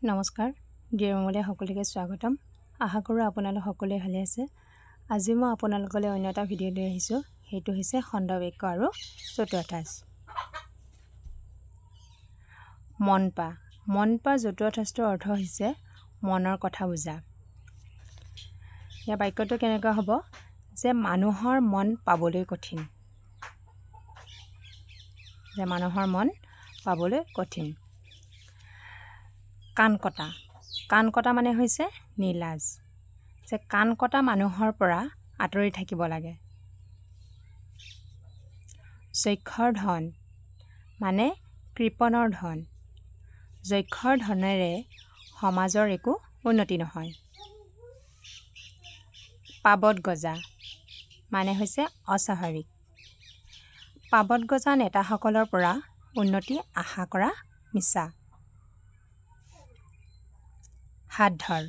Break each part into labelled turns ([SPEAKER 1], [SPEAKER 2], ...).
[SPEAKER 1] নমস্কাৰ ডিয়াৰ মমলৈ সকলোকে স্বাগতম আশা কৰোঁ আপোনালোক সকলোৱে ভালে আছে আজি মই আপোনালোকলৈ অন্য এটা ভিডিঅ' লৈ আহিছোঁ সেইটো হৈছে খণ্ড বাক্য আৰু জতুৱাঠাঁচ মনপা জতুৱাঠাঁচৰ অৰ্থ হৈছে মনৰ কথা বুজা ইয়াৰ বাক্যটো কেনেকুৱা হ'ব যে মানুহৰ মন পাবলৈ কঠিন কাণ কটা মানে হৈছে নীলাজ যে কাণ কটা মানুহৰ পৰা আঁতৰি থাকিব লাগে যক্ষৰ ধন মানে কৃপণৰ ধন যক্ষৰ ধনেৰে সমাজৰ একো উন্নতি নহয় পাবত গজা মানে হৈছে অস্বাভাৱিক পাবত গজা নেতাসকলৰ পৰা উন্নতি আশা কৰা মিছা হাত ধৰ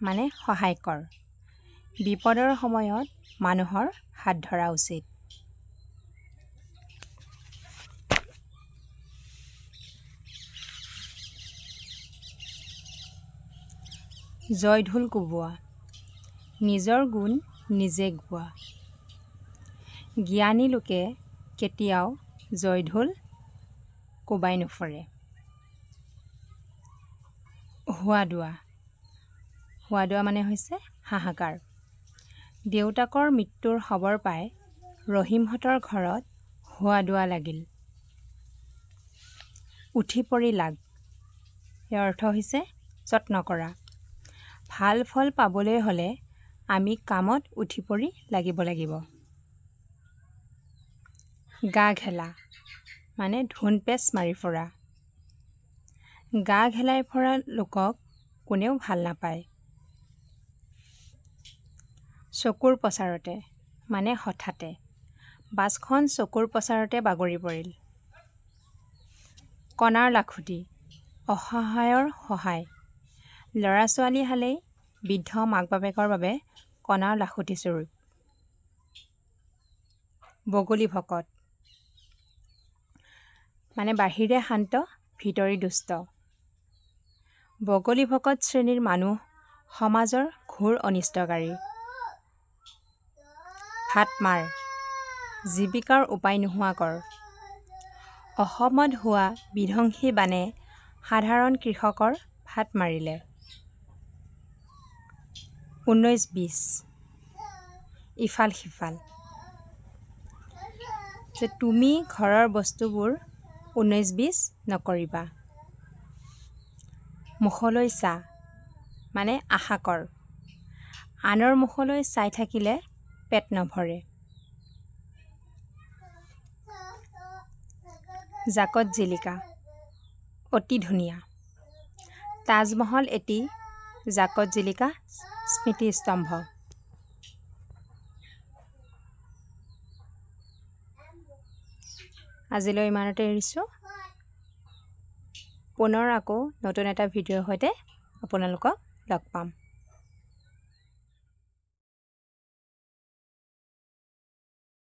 [SPEAKER 1] মানে সহায় কৰ বিপদৰ সময়ত মানুহৰ হাত ধৰা উচিত জয়ঢোল কোবোৱা নিজৰ গুণ নিজে গোৱা জ্ঞানী লোকে কেতিয়াও জয়ঢোল কোবাই নুফুৰে হোৱা মানে হৈছে হাহাকাৰ দেউতাকৰ মৃত্যুৰ খবৰ পাই ৰহিমহঁতৰ ঘৰত হোৱা লাগিল উঠি পৰি লাগ ইয়াৰ অৰ্থ হৈছে যত্ন কৰা ভাল ফল পাবলৈ হ'লে আমি কামত উঠি পৰি লাগিব গা ঘেলা মানে ধুন পেচ মাৰি ফুৰা গা ঘেলাই ফুৰা লোকক কোনেও ভাল নাপায় চকুৰ পচাৰতে মানে হঠাতে বাছখন চকুৰ পচাৰতে বাগৰি পৰিল কণাৰ লাখুটি অসহায়ৰ সহায় ল'ৰা ছোৱালী হালেই বৃদ্ধ মাক বাপেকৰ বাবে কণাৰ লাখুটি স্বৰূপ বগলী ভকত মানে বাহিৰে শান্ত ভিতৰি দুষ্ট বগলী ভকত শ্ৰেণীৰ মানুহ সমাজৰ ঘোৰ অনিষ্টকাৰী ভাত মাৰ জীৱিকাৰ উপায় নোহোৱা কৰ অসমত হোৱা বিধ্বংসী বানে সাধাৰণ কৃষকৰ ভাত মাৰিলে 19-20 ইফাল সিফাল যে তুমি ঘৰৰ বস্তুবোৰ 19-20 নকৰিবা মুখলৈ চা মানে আশা কৰ আনৰ মুখলৈ চাই থাকিলে পেট নভৰে জাকত জিলিকা অতি ধুনীয়া তাজমহল এটি জাকত জিলিকা স্মৃতিস্তম্ভ আজিলৈ ইমানতে এৰিছোঁ পুনৰ আকৌ নতুন এটা ভিডিঅ'ৰ সৈতে আপোনালোকক লগ পাম